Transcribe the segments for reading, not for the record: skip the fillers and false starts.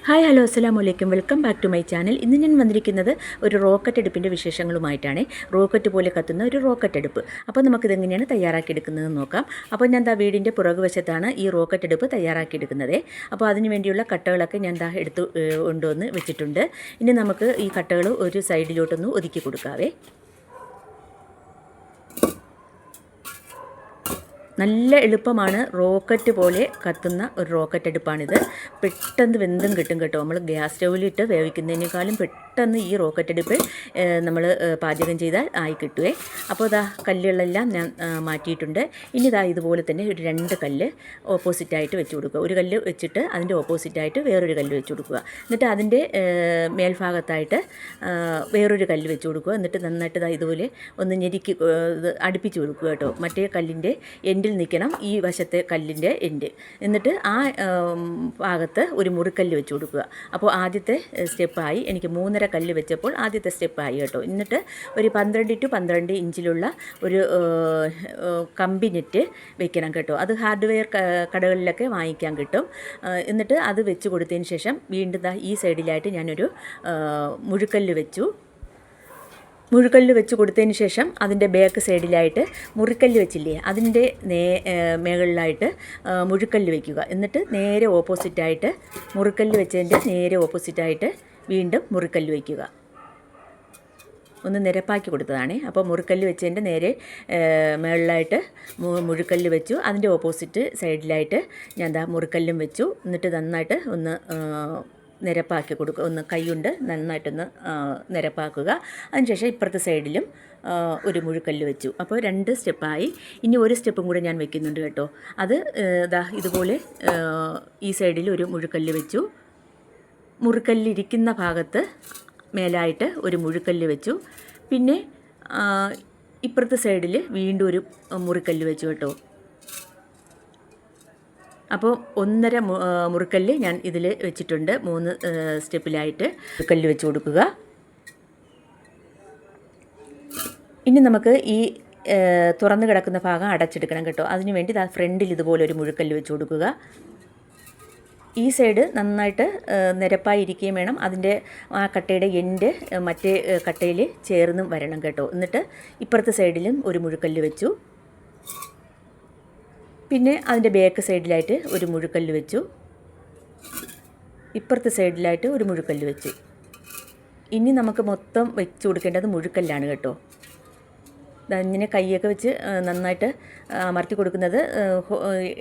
Hi hello അസ്സലാമു അലൈക്കും welcome back to my channel. ഇന്ന് ഞാൻ വന്നിരിക്കുന്നത് ഒരു റോക്കറ്റ് അടുപ്പിൻ്റെ വിശേഷങ്ങളുമായിട്ടാണ്. റോക്കറ്റ് പോലെ കത്തുന്ന ഒരു റോക്കറ്റ് അടുപ്പ്. അപ്പോൾ നമുക്കിതെങ്ങനെയാണ് തയ്യാറാക്കിയെടുക്കുന്നതെന്ന് നോക്കാം. അപ്പോൾ ഞാൻ വീടിൻ്റെ പുറകുവശത്താണ് ഈ റോക്കറ്റ് അടുപ്പ് തയ്യാറാക്കിയെടുക്കുന്നത്. അപ്പോൾ അതിന് വേണ്ടിയുള്ള കട്ടകളൊക്കെ ഞാൻ എടുത്ത് കൊണ്ടുവന്ന് വെച്ചിട്ടുണ്ട്. ഇനി നമുക്ക് ഈ കട്ടകൾ ഒരു സൈഡിലോട്ടൊന്ന് ഒതുക്കി കൊടുക്കാവേ. നല്ല എളുപ്പമാണ്. റോക്കറ്റ് പോലെ കത്തുന്ന ഒരു റോക്കറ്റ് അടുപ്പാണിത്. പെട്ടെന്ന് വെന്തും കിട്ടും കേട്ടോ. നമ്മൾ ഗ്യാസ് സ്റ്റൗവിലിട്ട് വേവിക്കുന്നതിനേക്കാളും പെട്ടെന്ന് ഈ റോക്കറ്റ് അടുപ്പ് നമ്മൾ പാചകം ചെയ്താൽ ആയി കിട്ടുവേ. അപ്പോൾ കല്ലുകളെല്ലാം ഞാൻ മാറ്റിയിട്ടുണ്ട്. ഇനി ഇതുപോലെ തന്നെ ഒരു 2 കല്ല് ഓപ്പോസിറ്റായിട്ട് വെച്ച് കൊടുക്കുക. ഒരു കല്ല് വെച്ചിട്ട് അതിൻ്റെ ഓപ്പോസിറ്റായിട്ട് വേറൊരു കല്ല് വെച്ച് കൊടുക്കുക. എന്നിട്ട് അതിൻ്റെ മേൽഭാഗത്തായിട്ട് വേറൊരു കല്ല് വെച്ച് കൊടുക്കുക. എന്നിട്ട് നന്നായിട്ട് ഇതുപോലെ ഒന്ന് ഞെരുക്കി അടുപ്പിച്ച് കൊടുക്കുക കേട്ടോ. മറ്റേ കല്ലിൻ്റെ എൻഡിൽ നിൽക്കണം ഈ വശത്തെ കല്ലിൻ്റെ എൻഡ്. എന്നിട്ട് ആ ഭാഗത്ത് ഒരു മുറിക്കല്ല് വെച്ച് കൊടുക്കുക. അപ്പോൾ ആദ്യത്തെ സ്റ്റെപ്പായി. എനിക്ക് 3.5 കല്ല് വെച്ചപ്പോൾ ആദ്യത്തെ സ്റ്റെപ്പായി കേട്ടോ. എന്നിട്ട് ഒരു 12 to 12 ഇഞ്ചിലുള്ള ഒരു കമ്പി നെറ്റ് വെക്കണം കേട്ടോ. അത് ഹാർഡ്വെയർ കടകളിലൊക്കെ വാങ്ങിക്കാൻ കിട്ടും. എന്നിട്ട് അത് വെച്ച് കൊടുത്തതിന് ശേഷം വീണ്ടും ഈ സൈഡിലായിട്ട് ഞാനൊരു മുഴുക്കല്ല് വെച്ചു. മുഴുക്കല്ല് വെച്ച് കൊടുത്തതിന് ശേഷം അതിൻ്റെ ബാക്ക് സൈഡിലായിട്ട് മുറിക്കല്ല് വെച്ചില്ലേ അതിൻ്റെ മുകളിലായിട്ട് മുഴുക്കല്ല് വയ്ക്കുക. എന്നിട്ട് നേരെ ഓപ്പോസിറ്റായിട്ട് മുറിക്കല്ല് വെച്ചതിൻ്റെ നേരെ ഓപ്പോസിറ്റായിട്ട് വീണ്ടും മുറിക്കല്ല് വയ്ക്കുക. ഒന്ന് നിരപ്പാക്കി കൊടുത്തതാണ്. അപ്പോൾ മുറിക്കല്ല് വെച്ചതിൻ്റെ നേരെ മുകളിലായിട്ട് മുഴുക്കല്ല് വെച്ചു. അതിൻ്റെ ഓപ്പോസിറ്റ് സൈഡിലായിട്ട് ഞാൻ മുറിക്കല്ലും വെച്ചു. എന്നിട്ട് നന്നായിട്ട് ഒന്ന് നിരപ്പാക്കി കൊടുക്കുക. ഒന്ന് കൈകൊണ്ട് നന്നായിട്ടൊന്ന് നിരപ്പാക്കുക. അതിനുശേഷം ഇപ്പുറത്തെ സൈഡിലും ഒരു മുഴുക്കല്ല് വെച്ചു. അപ്പോൾ 2 സ്റ്റെപ്പായി. ഇനി ഒരു സ്റ്റെപ്പും കൂടെ ഞാൻ വെക്കുന്നുണ്ട് കേട്ടോ. അത് ഇതുപോലെ ഈ സൈഡിൽ ഒരു മുഴുക്കല്ല് വെച്ചു. മുറിക്കല്ലിരിക്കുന്ന ഭാഗത്ത് മേലായിട്ട് ഒരു മുഴുക്കല്ല് വെച്ചു. പിന്നെ ഇപ്പുറത്തെ സൈഡിൽ വീണ്ടും ഒരു മുറിക്കല്ല് വെച്ചു കേട്ടോ. അപ്പോൾ 1.5 മുറിക്കല്ല് ഞാൻ ഇതിൽ വെച്ചിട്ടുണ്ട്. 3 സ്റ്റെപ്പിലായിട്ട് മുറിക്കല്ല് വെച്ച് കൊടുക്കുക. ഇനി നമുക്ക് ഈ തുറന്ന് കിടക്കുന്ന ഭാഗം അടച്ചെടുക്കണം കേട്ടോ. അതിന് വേണ്ടി ഫ്രണ്ടിൽ ഇതുപോലെ ഒരു മുഴുക്കല്ല് വെച്ച് കൊടുക്കുക. ഈ സൈഡ് നന്നായിട്ട് നിരപ്പായിരിക്കുകയും വേണം. അതിൻ്റെ ആ കട്ടയുടെ എൻഡ് മറ്റേ കട്ടയിൽ ചേർന്നും വരണം കേട്ടോ. എന്നിട്ട് ഇപ്പുറത്തെ സൈഡിലും ഒരു മുഴുക്കല്ല് വെച്ചു. പിന്നെ അതിൻ്റെ ബാക്ക് സൈഡിലായിട്ട് ഒരു മുഴുക്കല്ല് വെച്ചു. ഇപ്പുറത്തെ സൈഡിലായിട്ട് ഒരു മുഴുക്കല്ല് വെച്ചു. ഇനി നമുക്ക് മൊത്തം വെച്ച് കൊടുക്കേണ്ടത് മുഴുക്കല്ലാണ് കേട്ടോ. ഇങ്ങനെ കൈയൊക്കെ വെച്ച് നന്നായിട്ട് അമർത്തി കൊടുക്കുന്നത്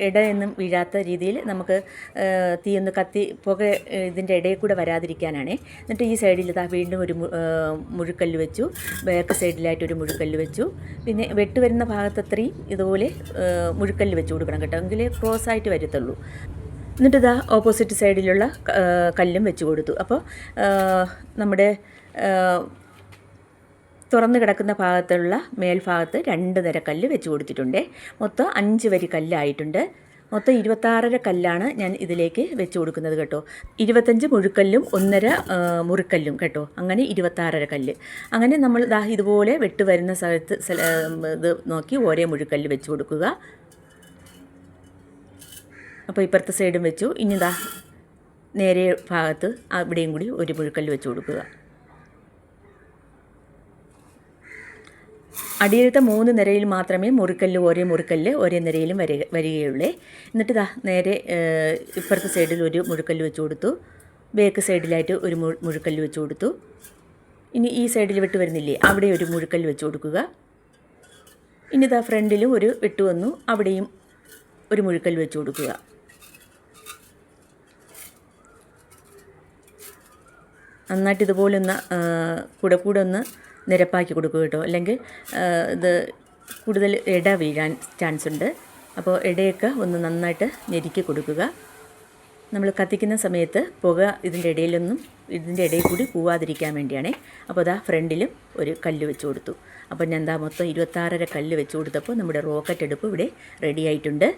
ഇടയൊന്നും വീഴാത്ത രീതിയിൽ നമുക്ക് തീയൊന്ന് കത്തി പുക ഇതിൻ്റെ ഇടയിൽ കൂടെ വരാതിരിക്കാനാണ്. എന്നിട്ട് ഈ സൈഡിൽ വീണ്ടും ഒരു മുഴുക്കല്ല് വെച്ചു. ബാക്ക് സൈഡിലായിട്ട് ഒരു മുഴുക്കല്ല് വെച്ചു. പിന്നെ വെട്ട് വരുന്ന ഭാഗത്തത്രയും ഇതുപോലെ മുഴുക്കല്ല് വെച്ച് കൊടുക്കണം കേട്ടോ. എങ്കിലേ ക്രോസ് ആയിട്ട് വരത്തുള്ളൂ. എന്നിട്ട് ഓപ്പോസിറ്റ് സൈഡിലുള്ള കല്ലും വെച്ച് കൊടുത്തു. അപ്പോൾ നമ്മുടെ തുറന്ന് കിടക്കുന്ന ഭാഗത്തുള്ള മേൽഭാഗത്ത് 2 നിര കല്ല് വെച്ച് കൊടുത്തിട്ടുണ്ട്. മൊത്തം 5 വരി കല്ലായിട്ടുണ്ട്. മൊത്തം 26.5 കല്ലാണ് ഞാൻ ഇതിലേക്ക് വെച്ച് കൊടുക്കുന്നത് കേട്ടോ. 25 മുഴുക്കല്ലും 1.5 മുറിക്കല്ലും കേട്ടോ. അങ്ങനെ 26.5 കല്ല്. അങ്ങനെ നമ്മൾ ഇതുപോലെ വെട്ട് വരുന്ന സ്ഥലത്ത് ഇത് നോക്കി ഓരോ മുഴുക്കല്ല് വെച്ച് കൊടുക്കുക. അപ്പോൾ ഇപ്പുറത്തെ സൈഡും വെച്ചു. ഇനി നേരെ ഭാഗത്ത് അവിടെയും കൂടി ഒരു മുഴുക്കല്ല് വെച്ച് കൊടുക്കുക. അടിയിലത്തെ 3 നിരയിൽ മാത്രമേ ഓരോ മുറിക്കല്ല് ഓരോ നിരയിലും വരികയുള്ളൂ. എന്നിട്ട് നേരെ ഇപ്പുറത്തെ സൈഡിൽ ഒരു മുഴുക്കല്ല് വെച്ച് കൊടുത്തു. ബാക്ക് സൈഡിലായിട്ട് ഒരു മുഴുക്കല്ല് വെച്ച് കൊടുത്തു. ഇനി ഈ സൈഡിൽ വെട്ട് വരുന്നില്ലേ അവിടെ ഒരു മുഴുക്കല്ല് വെച്ച് കൊടുക്കുക. ഇനി ഫ്രണ്ടിലും ഒരു വെട്ട് വന്നു. അവിടെയും ഒരു മുഴുക്കല്ല് വെച്ച് കൊടുക്കുക. നന്നായിട്ട് ഇതുപോലെ ഒന്ന് കൂടെ ഒന്ന് നിരപ്പാക്കി കൊടുക്കുക കേട്ടോ. അല്ലെങ്കിൽ ഇത് കൂടുതൽ ഇട വീഴാൻ ചാൻസ് ഉണ്ട്. അപ്പോൾ ഇടയൊക്കെ ഒന്ന് നന്നായിട്ട് ഞെരുക്കി കൊടുക്കുക. നമ്മൾ കത്തിക്കുന്ന സമയത്ത് പുക ഇതിൻ്റെ ഇടയിൽ കൂടി പോവാതിരിക്കാൻ വേണ്ടിയാണ്. അപ്പോൾ ഫ്രണ്ടിലും ഒരു കല്ല് വെച്ച് കൊടുത്തു. അപ്പോൾ ഞാൻ മൊത്തം 26.5 കല്ല് വെച്ച് കൊടുത്തപ്പോൾ നമ്മുടെ റോക്കറ്റ് അടുപ്പ് ഇവിടെ റെഡി ആയിട്ടുണ്ട്.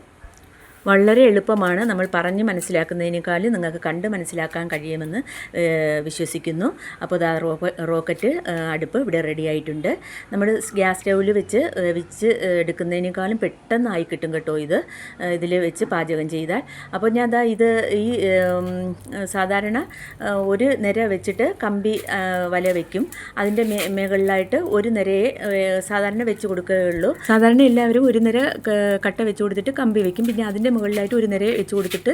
വളരെ എളുപ്പമാണ്. നമ്മൾ പറഞ്ഞ് മനസ്സിലാക്കുന്നതിനേക്കാളും നിങ്ങൾക്ക് കണ്ട് മനസ്സിലാക്കാൻ കഴിയുമെന്ന് വിശ്വസിക്കുന്നു. അപ്പോൾ ഇതാ റോക്കറ്റ് അടുപ്പ് ഇവിടെ റെഡി ആയിട്ടുണ്ട്. നമ്മൾ ഗ്യാസ് സ്റ്റൗവിൽ വെച്ച് എടുക്കുന്നതിനേക്കാളും പെട്ടെന്നായി കിട്ടും കേട്ടോ ഇതിൽ വെച്ച് പാചകം ചെയ്താൽ. അപ്പോൾ ഞാൻ ഇത് ഈ സാധാരണ ഒരു നിര വെച്ചിട്ട് കമ്പി വല വയ്ക്കും. അതിൻ്റെ മുകളിലായിട്ട് ഒരു നിരയെ സാധാരണ വെച്ച് കൊടുക്കുകയുള്ളൂ. സാധാരണ എല്ലാവരും ഒരു നിര കട്ട വെച്ച് കൊടുത്തിട്ട് കമ്പി വയ്ക്കും. പിന്നെ അതിൻ്റെ മുകളിലായിട്ട് ഒരു നിര വെച്ച് കൊടുത്തിട്ട്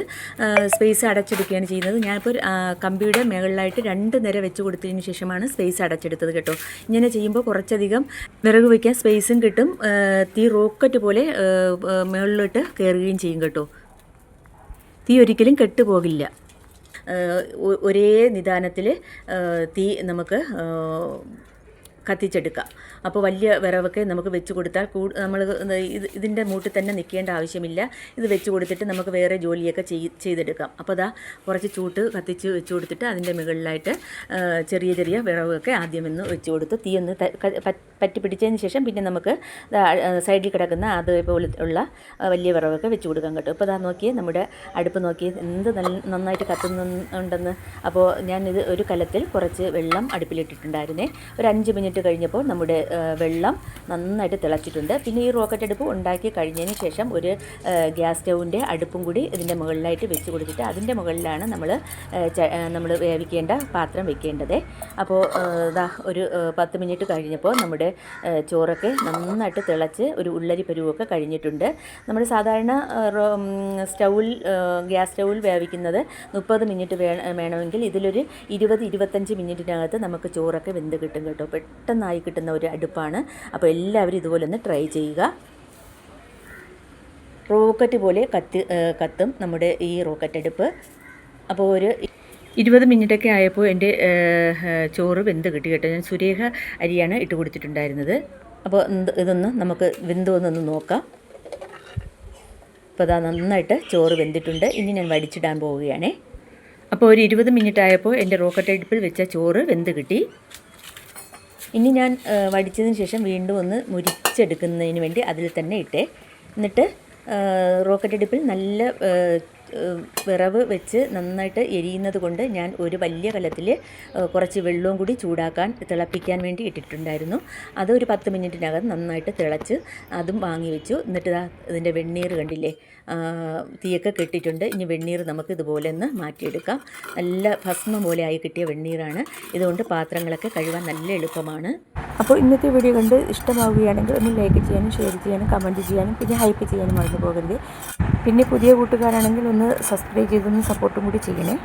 സ്പേസ് അടച്ചെടുക്കുകയാണ് ചെയ്യുന്നത്. ഞാനിപ്പോൾ കമ്പിയുടെ മുകളിലായിട്ട് 2 നിര വെച്ച് കൊടുത്തതിന് ശേഷമാണ് സ്പേസ് അടച്ചെടുത്തത് കേട്ടോ. ഇങ്ങനെ ചെയ്യുമ്പോൾ കുറച്ചധികം വിറക് വയ്ക്കാൻ സ്പേസും കിട്ടും. തീ റോക്കറ്റ് പോലെ മുകളിലോട്ട് കയറുകയും ചെയ്യും കേട്ടോ. തീ ഒരിക്കലും കെട്ടുപോകില്ല. ഒരേ നിദാനത്തിൽ തീ നമുക്ക് കത്തിച്ചെടുക്കാം. അപ്പോൾ വലിയ വിറവൊക്കെ നമുക്ക് വെച്ച് കൊടുത്താൽ നമ്മൾ ഇതിൻ്റെ മൂട്ടിൽ തന്നെ നിൽക്കേണ്ട ആവശ്യമില്ല. ഇത് വെച്ച് കൊടുത്തിട്ട് നമുക്ക് വേറെ ജോലിയൊക്കെ ചെയ്തെടുക്കാം. അപ്പോൾ കുറച്ച് ചൂട്ട് കത്തിച്ച് വെച്ച് കൊടുത്തിട്ട് അതിൻ്റെ മുകളിലായിട്ട് ചെറിയ ചെറിയ വിറവൊക്കെ ആദ്യം ഒന്ന് വെച്ച് കൊടുത്ത് തീ ഒന്ന് പറ്റി പിടിച്ചതിന് ശേഷം പിന്നെ നമുക്ക് സൈഡിൽ കിടക്കുന്ന അതേപോലെ ഉള്ള വലിയ വിറവൊക്കെ വെച്ച് കൊടുക്കാൻ കേട്ടോ. ഇപ്പോൾ നോക്കിയേ, നമ്മുടെ അടുപ്പ് നോക്കി എന്ത് നന്നായിട്ട് കത്തുന്നുണ്ടെന്ന്. അപ്പോൾ ഞാനിത് ഒരു കലത്തിൽ കുറച്ച് വെള്ളം അടുപ്പിലിട്ടിട്ടുണ്ടായിരുന്നേ. ഒരു 5 മിനിറ്റ് കഴിഞ്ഞപ്പോൾ നമ്മുടെ വെള്ളം നന്നായിട്ട് തിളച്ചിട്ടുണ്ട്. പിന്നെ ഈ റോക്കറ്റ് അടുപ്പ് ഉണ്ടാക്കി കഴിഞ്ഞതിന് ശേഷം ഒരു ഗ്യാസ് സ്റ്റൗവിൻ്റെ അടുപ്പും കൂടി ഇതിൻ്റെ മുകളിലായിട്ട് വെച്ച് കൊടുത്തിട്ട് അതിൻ്റെ മുകളിലാണ് നമ്മൾ വേവിക്കേണ്ട പാത്രം വെക്കേണ്ടത്. അപ്പോൾ ഒരു 10 മിനിറ്റ് കഴിഞ്ഞപ്പോൾ നമ്മുടെ ചോറൊക്കെ നന്നായിട്ട് തിളച്ച് ഒരു ഉള്ളരി പരുവൊക്കെ കഴിഞ്ഞിട്ടുണ്ട്. നമ്മൾ സാധാരണ ഗ്യാസ് സ്റ്റൗവിൽ വേവിക്കുന്നത് 30 മിനിറ്റ് വേണമെങ്കിൽ ഇതിലൊരു 20-25 മിനിറ്റിനകത്ത് നമുക്ക് ചോറൊക്കെ വെന്ത് കിട്ടും കേട്ടോ. പെട്ടെന്നായി കിട്ടുന്ന ഒരു അടുപ്പാണ്. അപ്പോൾ എല്ലാവരും ഇതുപോലെ ഒന്ന് ട്രൈ ചെയ്യുക. റോക്കറ്റ് പോലെ കത്തും നമ്മുടെ ഈ റോക്കറ്റ് അടുപ്പ്. അപ്പോൾ ഒരു 20 മിനിറ്റൊക്കെ ആയപ്പോൾ എൻ്റെ ചോറ് വെന്ത് കിട്ടി കേട്ടോ. ഞാൻ സുരേഖ അരിയാണ് ഇട്ട് കൊടുത്തിട്ടുണ്ടായിരുന്നത്. അപ്പോൾ ഇതൊന്ന് നമുക്ക് വെന്തോന്നൊന്ന് നോക്കാം. അപ്പോൾ നന്നായിട്ട് ചോറ് വെന്തിട്ടുണ്ട്. ഇനി ഞാൻ വടിച്ചിടാൻ പോവുകയാണേ. അപ്പോൾ ഒരു 20 മിനിറ്റ് ആയപ്പോൾ എൻ്റെ റോക്കറ്റ് അടുപ്പിൽ വെച്ച ചോറ് വെന്ത് കിട്ടി. ഇനി ഞാൻ വടിച്ചതിന് ശേഷം വീണ്ടും ഒന്ന് മുരിച്ചെടുക്കുന്നതിന് വേണ്ടി അതിൽ തന്നെ ഇട്ടേ. എന്നിട്ട് റോക്കറ്റ് അടുപ്പിൽ നല്ല വിറവ് വെച്ച് നന്നായിട്ട് എരിയുന്നത് കൊണ്ട് ഞാൻ ഒരു വലിയ കലത്തിൽ കുറച്ച് വെള്ളവും കൂടി തിളപ്പിക്കാൻ വേണ്ടി ഇട്ടിട്ടുണ്ടായിരുന്നു. അതൊരു 10 മിനിറ്റിനകം നന്നായിട്ട് തിളച്ച് അതും വാങ്ങി വെച്ചു. എന്നിട്ട് ഇതിൻ്റെ വെണ്ണീർ കണ്ടില്ലേ, തീയൊക്കെ കെട്ടിയിട്ടുണ്ട്. ഇനി വെണ്ണീർ നമുക്ക് ഇതുപോലെ ഒന്ന് മാറ്റിയെടുക്കാം. നല്ല ഭസ്മം പോലെ ആയി കിട്ടിയ വെണ്ണീറാണ്. ഇതുകൊണ്ട് പാത്രങ്ങളൊക്കെ കഴുകാൻ നല്ല എളുപ്പമാണ്. അപ്പോൾ ഇന്നത്തെ വീഡിയോ കണ്ട് ഇഷ്ടമാവുകയാണെങ്കിൽ ഒന്ന് ലൈക്ക് ചെയ്യാനും ഷെയർ ചെയ്യാനും കമൻറ്റ് ചെയ്യാനും പിന്നെ ഹൈപ്പ് ചെയ്യാനും മറന്നു പോകരുത്. പിന്നെ പുതിയ കൂട്ടുകാരാണെങ്കിൽ ഒന്ന് സബ്സ്ക്രൈബ് ചെയ്തൊന്ന് സപ്പോർട്ടും കൂടി ചെയ്യണേ.